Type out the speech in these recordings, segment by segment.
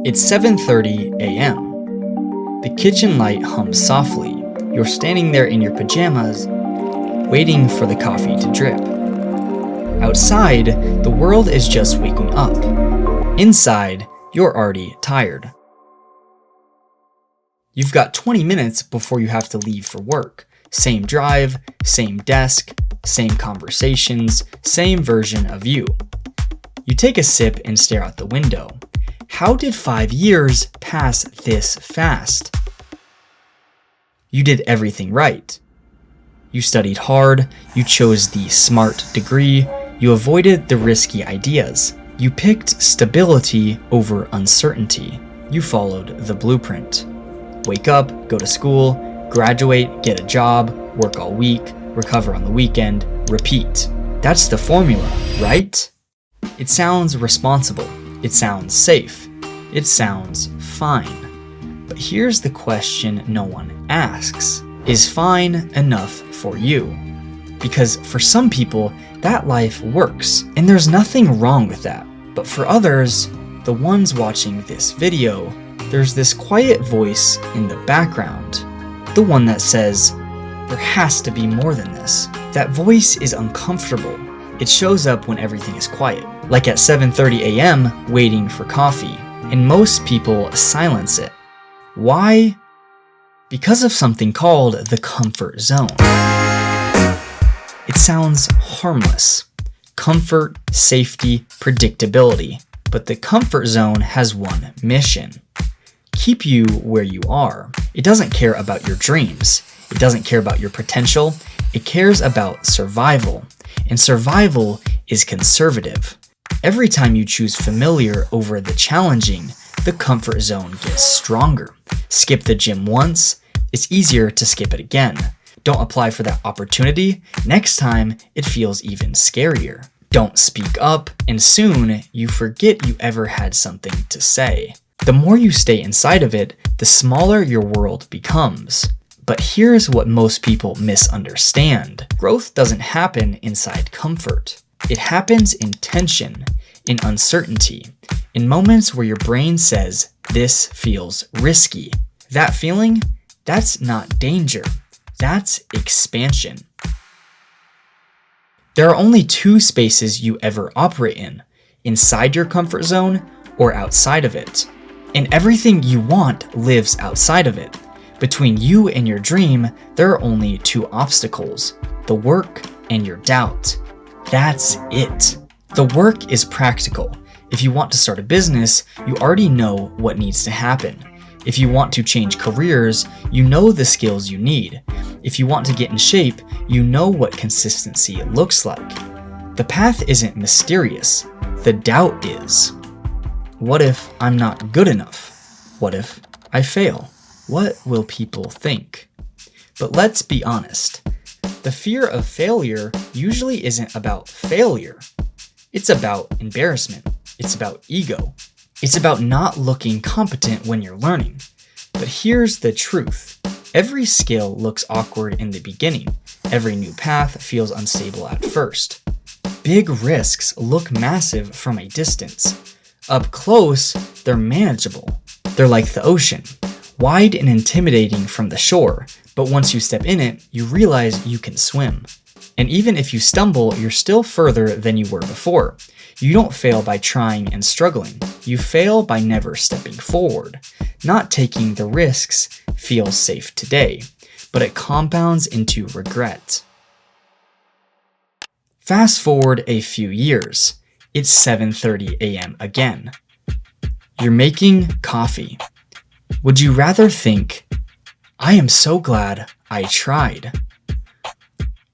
It's 7:30 a.m. The kitchen light hums softly. You're standing there in your pajamas, waiting for the coffee to drip. Outside, the world is just waking up. Inside, you're already tired. You've got 20 minutes before you have to leave for work. Same drive, same desk, same conversations, same version of you. You take a sip and stare out the window. How did 5 years pass this fast? You did everything right. You studied hard, you chose the smart degree, you avoided the risky ideas. You picked stability over uncertainty. You followed the blueprint. Wake up, go to school, graduate, get a job, work all week, recover on the weekend, repeat. That's the formula, right? It sounds responsible. It sounds safe. It sounds fine. But here's the question no one asks. Is fine enough for you? Because for some people, that life works, and there's nothing wrong with that. But for others, the ones watching this video, there's this quiet voice in the background. The one that says, there has to be more than this. That voice is uncomfortable. It shows up when everything is quiet, like at 7:30 a.m. waiting for coffee, and most people silence it. Why? Because of something called the comfort zone. It sounds harmless. Comfort, safety, predictability. But the comfort zone has one mission. Keep you where you are. It doesn't care about your dreams. It doesn't care about your potential. It cares about survival. And survival is conservative. Every time you choose familiar over the challenging, the comfort zone gets stronger. Skip the gym once, it's easier to skip it again. Don't apply for that opportunity, next time it feels even scarier. Don't speak up, and soon you forget you ever had something to say. The more you stay inside of it, the smaller your world becomes. But here's what most people misunderstand. Growth doesn't happen inside comfort. It happens in tension, in uncertainty, in moments where your brain says, this feels risky. That feeling, that's not danger. That's expansion. There are only two spaces you ever operate in, inside your comfort zone or outside of it. And everything you want lives outside of it. Between you and your dream, there are only two obstacles, the work and your doubt. That's it. The work is practical. If you want to start a business, you already know what needs to happen. If you want to change careers, you know the skills you need. If you want to get in shape, you know what consistency looks like. The path isn't mysterious. The doubt is. What if I'm not good enough? What if I fail? What will people think? But let's be honest. The fear of failure usually isn't about failure. It's about embarrassment. It's about ego. It's about not looking competent when you're learning. But here's the truth. Every skill looks awkward in the beginning. Every new path feels unstable at first. Big risks look massive from a distance. Up close, they're manageable. They're like the ocean. Wide and intimidating from the shore, but once you step in it, you realize you can swim. And even if you stumble, you're still further than you were before. You don't fail by trying and struggling. You fail by never stepping forward. Not taking the risks feels safe today, but it compounds into regret. Fast forward a few years. It's 7:30 a.m. again. You're making coffee. Would you rather think, I am so glad I tried?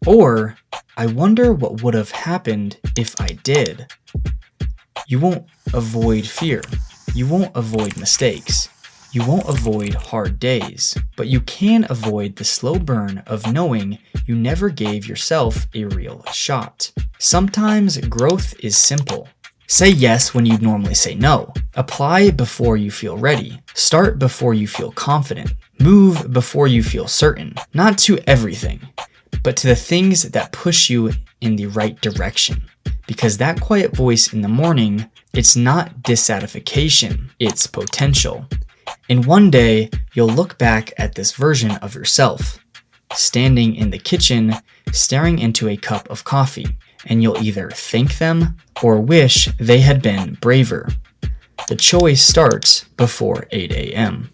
Or, I wonder what would have happened if I did? You won't avoid fear. You won't avoid mistakes. You won't avoid hard days. But you can avoid the slow burn of knowing you never gave yourself a real shot. Sometimes growth is simple. Say yes when you'd normally say no. Apply before you feel ready. Start before you feel confident. Move before you feel certain. Not to everything, but to the things that push you in the right direction. Because that quiet voice in the morning, it's not dissatisfaction, it's potential. And one day, you'll look back at this version of yourself, standing in the kitchen, staring into a cup of coffee, and you'll either thank them or wish they had been braver. The choice starts before 8 a.m.